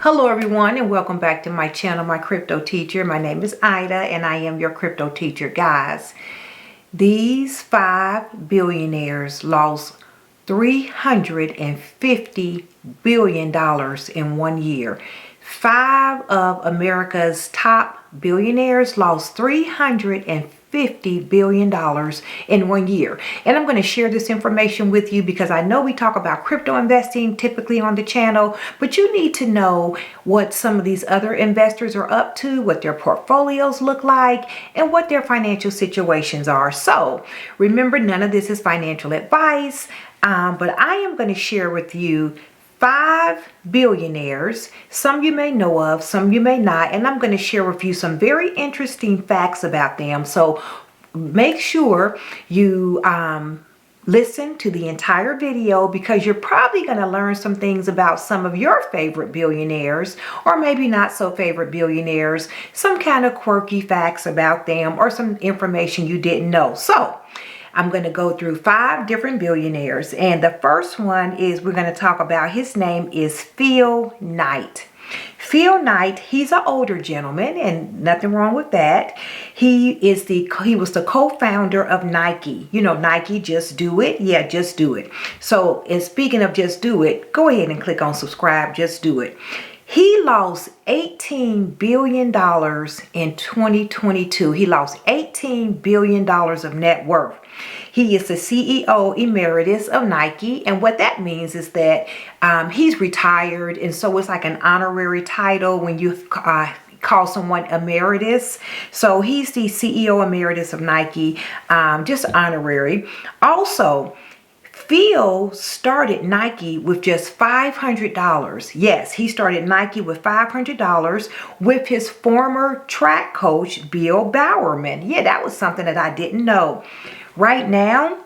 Hello everyone, and welcome back to my channel, My Crypto Teacher. My name is Ida and I am your crypto teacher. Guys, these 5 billionaires lost $350 billion in 1 year. 5 of America's top billionaires lost $350 billion in 1 year. And I'm going to share this information with you because I know we talk about crypto investing typically on the channel, but you need to know what some of these other investors are up to, what their portfolios look like, and what their financial situations are. So remember, none of this is financial advice, but I am going to share with you 5 billionaires. Some you may know of, some you may not, and I'm going to share with you some very interesting facts about them. So make sure you listen to the entire video, because you're probably going to learn some things about some of your favorite billionaires, or maybe not so favorite billionaires, some kind of quirky facts about them, or some information you didn't know. So I'm going to go through 5 different billionaires. And the first one is, we're going to talk about, his name is Phil Knight. Phil Knight, he's an older gentleman, and nothing wrong with that. He was the co-founder of Nike. You know, Nike, just do it. Yeah, just do it. So, and speaking of just do it, go ahead and click on subscribe, just do it. He lost $18 billion in 2022. He lost $18 billion of net worth. He is the CEO emeritus of Nike. And what that means is that he's retired. And so it's like an honorary title when you call someone emeritus. So he's the CEO emeritus of Nike, just honorary. Also, Phil started Nike with just $500. Yes, he started Nike with $500 with his former track coach, Bill Bowerman. Yeah, that was something that I didn't know. Right now,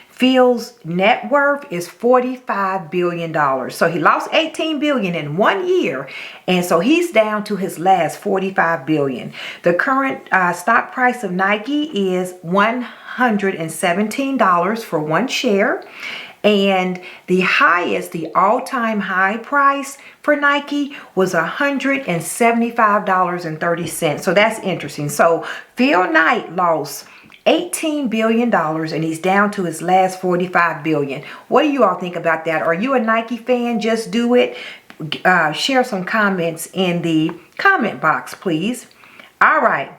Phil's net worth is $45 billion. So he lost $18 billion in 1 year. And so he's down to his last $45 billion. The current stock price of Nike is $117 for 1 share. And the highest, the all-time high price for Nike was $175.30. So that's interesting. So Phil Knight lost $18 billion and he's down to his last $45 billion. What do you all think about that? Are you a Nike fan? Just do it. Share some comments in the comment box, please. All right,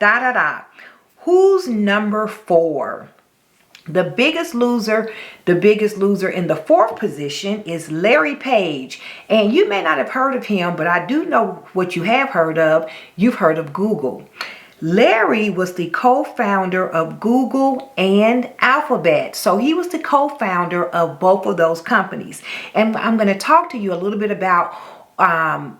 Who's number 4? The biggest loser in the 4th position is Larry Page. And you may not have heard of him, but I do know what you have heard of. You've heard of Google. Larry was the co-founder of Google and Alphabet. So he was the co-founder of both of those companies. And I'm going to talk to you a little bit about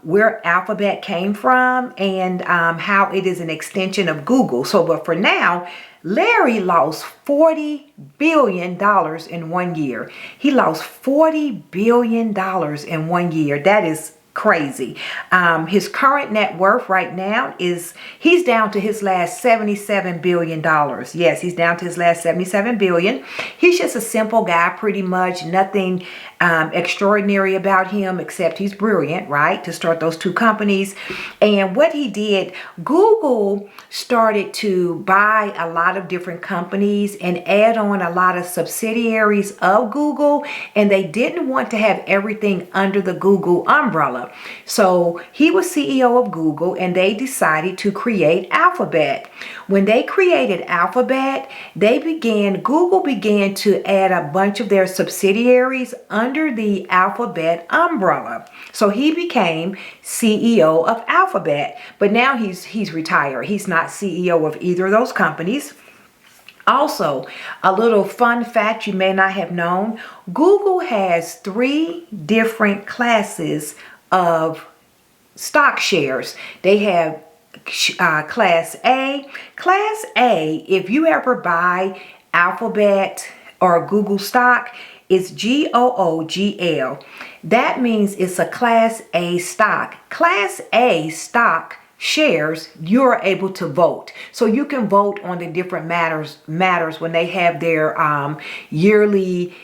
where Alphabet came from and how it is an extension of Google. So, but for now, Larry lost $40 billion in 1 year. He lost $40 billion in 1 year. That is crazy. His current net worth right now is, he's down to his last $77 billion. Yes, he's down to his last $77 billion. He's just a simple guy, pretty much. Nothing extraordinary about him, except he's brilliant, right, to start those 2 companies. And what he did, Google started to buy a lot of different companies and add on a lot of subsidiaries of Google, and they didn't want to have everything under the Google umbrella. So he was CEO of Google, and they decided to create Alphabet. When they created Alphabet, Google began to add a bunch of their subsidiaries under the Alphabet umbrella. So he became CEO of Alphabet, but now he's retired. He's not CEO of either of those companies. Also, a little fun fact you may not have known, Google has 3 different classes of stock shares. They have Class A. Class A, if you ever buy Alphabet or Google stock, is GOOGL. That means it's a Class A stock. Class A stock shares, you're able to vote. So you can vote on the different matters when they have their yearly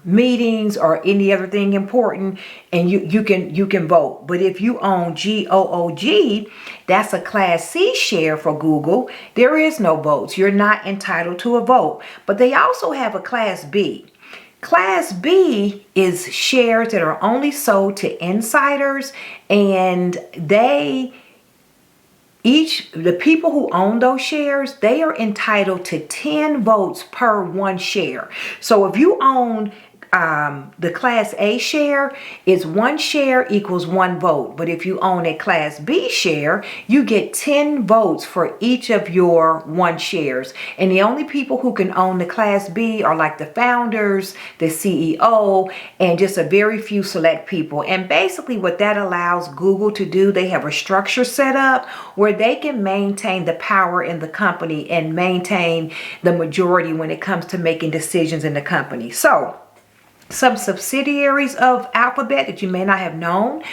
meetings or any other thing important, and you can vote. But if you own GOOG, that's a Class C share for Google. There is no votes. You're not entitled to a vote. But they also have a Class B. Class B is shares that are only sold to insiders, and the people who own those shares, they are entitled to 10 votes per one share. So if you own the Class A share, is one share equals one vote. But if you own a Class B share, you get 10 votes for each of your one shares. And the only people who can own the Class B are like the founders, the CEO, and just a very few select people. And basically what that allows Google to do, they have a structure set up where they can maintain the power in the company and maintain the majority when it comes to making decisions in the company. So some subsidiaries of Alphabet that you may not have known: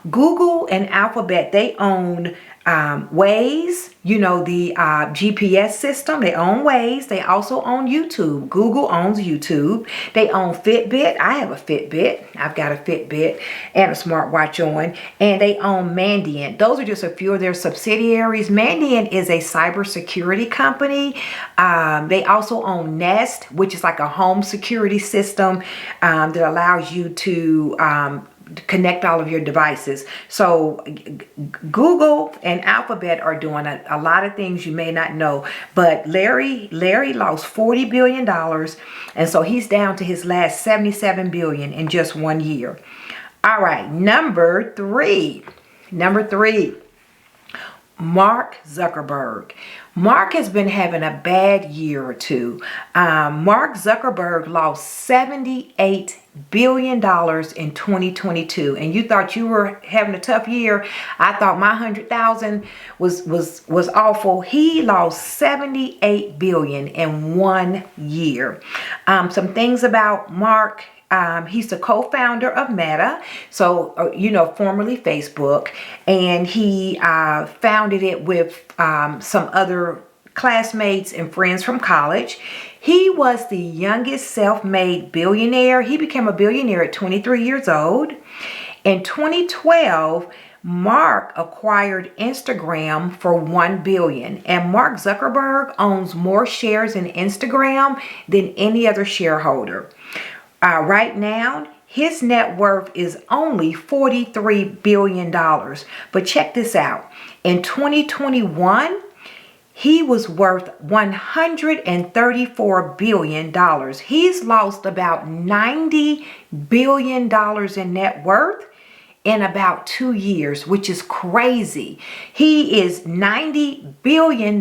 Google and Alphabet, they own Waze, the GPS system. They own Waze. They also own YouTube. Google owns YouTube. They own Fitbit. I have a Fitbit. I've got a Fitbit and a smartwatch on. And they own Mandiant. Those are just a few of their subsidiaries. Mandiant is a cybersecurity company. They also own Nest, which is like a home security system that allows you to connect all of your devices. So Google and Alphabet are doing a lot of things you may not know. But Larry lost $40 billion, and so he's down to his last $77 billion in just 1 year. All right, number three, Mark Zuckerberg. Mark has been having a bad year or two. Mark Zuckerberg lost $78 billion in 2022. And you thought you were having a tough year. I thought my 100,000 was awful. He lost $78 billion in 1 year. Some things about Mark. He's the co-founder of Meta, so formerly Facebook, and he founded it with some other classmates and friends from college. He was the youngest self-made billionaire. He became a billionaire at 23 years old. In 2012, Mark acquired Instagram for $1 billion, and Mark Zuckerberg owns more shares in Instagram than any other shareholder. Right now, his net worth is only $43 billion. But check this out. In 2021, he was worth $134 billion. He's lost about $90 billion in net worth in about 2 years, which is crazy. He is $90 billion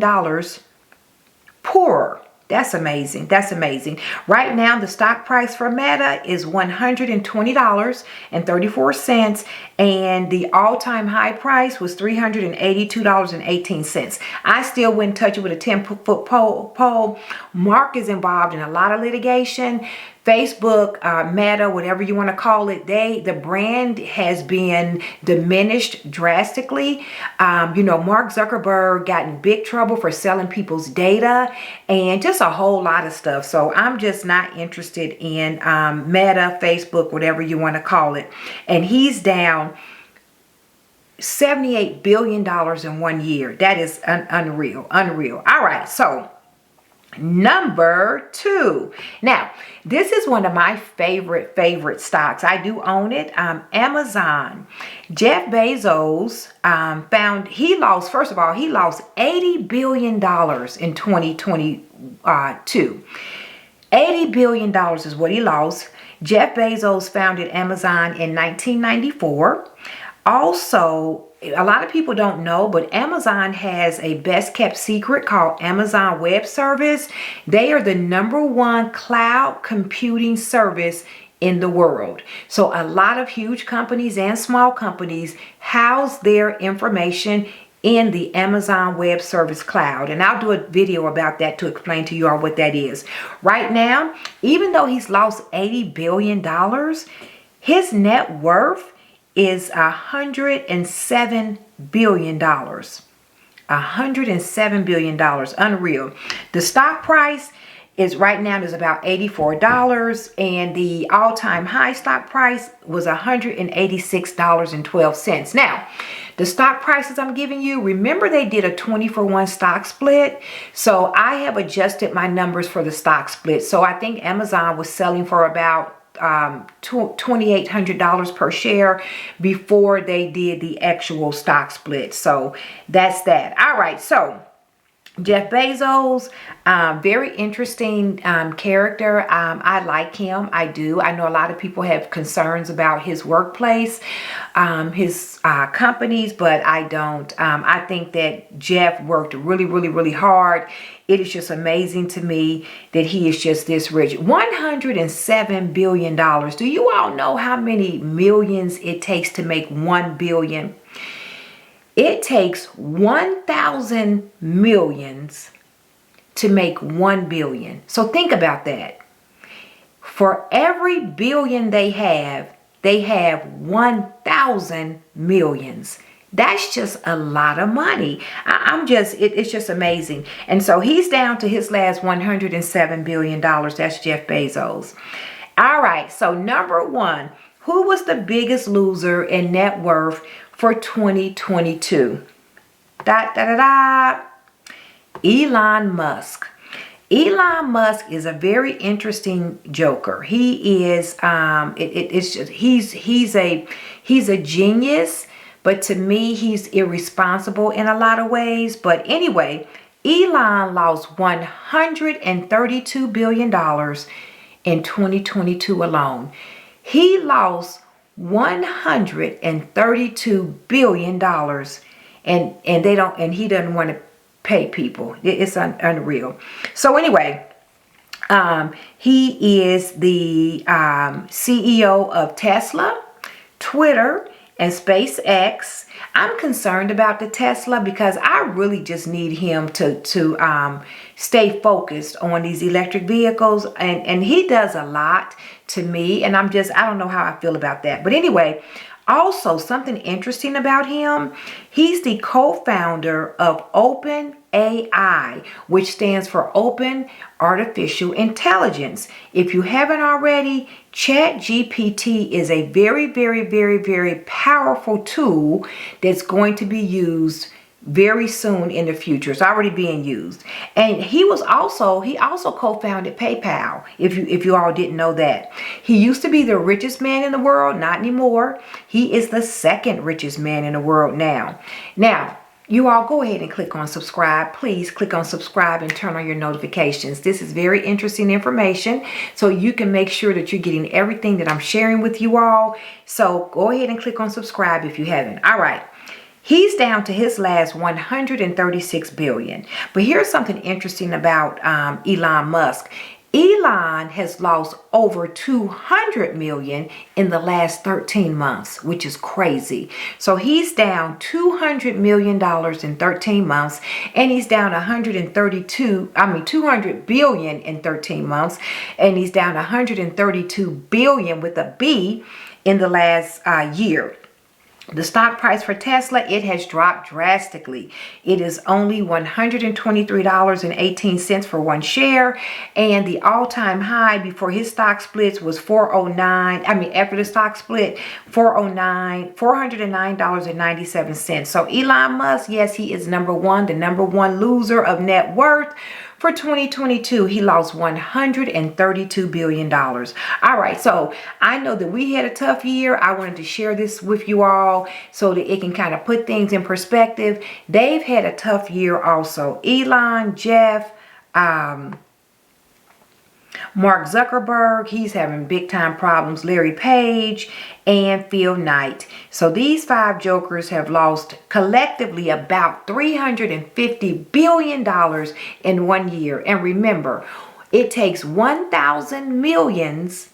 poorer. That's amazing. That's amazing. Right now, the stock price for Meta is $120.34, and the all-time high price was $382.18. I still wouldn't touch it with a 10-foot pole. Mark is involved in a lot of litigation. Facebook, Meta, whatever you want to call it, the brand has been diminished drastically. Mark Zuckerberg got in big trouble for selling people's data and just a whole lot of stuff. So I'm just not interested in Meta, Facebook, whatever you want to call it. And he's down $78 billion in 1 year. That is unreal. All right, so number two. Now, this is one of my favorite stocks. I do own it. Amazon. Jeff Bezos he lost $80 billion in 2022. $80 billion is what he lost. Jeff Bezos founded Amazon in 1994. Also, a lot of people don't know, but Amazon has a best kept secret called Amazon Web Service. They are the #1 cloud computing service in the world. So a lot of huge companies and small companies house their information in the Amazon Web Service cloud. And I'll do a video about that to explain to you all what that is. Right now, even though he's lost $80 billion, his net worth is $107 billion. $107 billion. Unreal. The stock price is right now is about $84, and the all-time high stock price was $186.12. Now, the stock prices I'm giving you, remember they did a 20-for-1 stock split. So I have adjusted my numbers for the stock split. So I think Amazon was selling for about $2,800 per share before they did the actual stock split. So that's that. All right, so Jeff Bezos, very interesting character. I like him. I do. I know a lot of people have concerns about his workplace, his companies, but I don't. I think that Jeff worked really, really, really hard. It is just amazing to me that he is just this rich. $107 billion. Do you all know how many millions it takes to make 1 billion? It takes 1,000 millions to make 1 billion. So think about that. For every billion they have 1,000 millions. That's just a lot of money. It's just amazing. And so he's down to his last $107 billion. That's Jeff Bezos. All right, so number one, who was the biggest loser in net worth for 2022? Elon Musk. Elon Musk is a very interesting joker. He is he's a genius, but to me he's irresponsible in a lot of ways. But anyway, Elon lost $132 billion in 2022 alone. He lost $132 billion, and he doesn't want to pay people. It's unreal. So anyway, he is the CEO of Tesla, Twitter, and SpaceX. I'm concerned about the Tesla because I really just need him to stay focused on these electric vehicles, and he does a lot to me, and I don't know how I feel about that. But anyway, also something interesting about him, he's the co-founder of OpenAI, which stands for Open Artificial Intelligence. If you haven't already, ChatGPT is a very, very, very, very powerful tool that's going to be used very soon in the future. It's already being used. And he also co-founded PayPal, if you all didn't know that. He used to be the richest man in the world, not anymore. He is the second richest man in the world now. Now, you all go ahead and click on subscribe. Please click on subscribe and turn on your notifications. This is very interesting information, so you can make sure that you're getting everything that I'm sharing with you all. So go ahead and click on subscribe if you haven't. All right. He's down to his last 136 billion. But here's something interesting about Elon Musk. Elon has lost over 200 million in the last 13 months, which is crazy. So he's down $200 million in 13 months, and he's down 200 billion in 13 months, and he's down 132 billion with a B in the last year. The stock price for Tesla, it has dropped drastically. It is only $123.18 for one share. And the all-time high before his stock splits was after the stock split, $409.97. So Elon Musk, yes, he is the number one loser of net worth. For 2022, he lost $132 billion. All right, so I know that we had a tough year. I wanted to share this with you all so that it can kind of put things in perspective. They've had a tough year also. Elon, Jeff, Mark Zuckerberg, he's having big time problems. Larry Page and Phil Knight. So these five jokers have lost collectively about $350 billion in 1 year. And remember, it takes 1,000 millions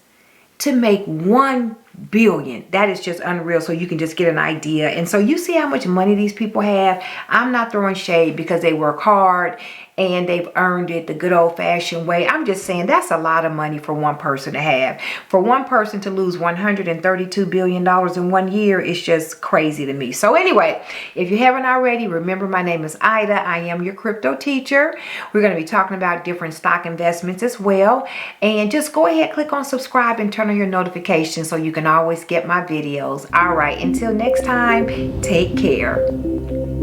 to make 1 billion. That is just unreal. So you can just get an idea. And so you see how much money these people have. I'm not throwing shade because they work hard and they've earned it the good old-fashioned way. I'm just saying that's a lot of money for one person to have. For one person to lose $132 billion in 1 year is just crazy to me. So anyway, if you haven't already, remember my name is Ida. I am your crypto teacher. We're going to be talking about different stock investments as well. And just go ahead, click on subscribe and turn on your notifications so you can always get my videos. All right, until next time, take care.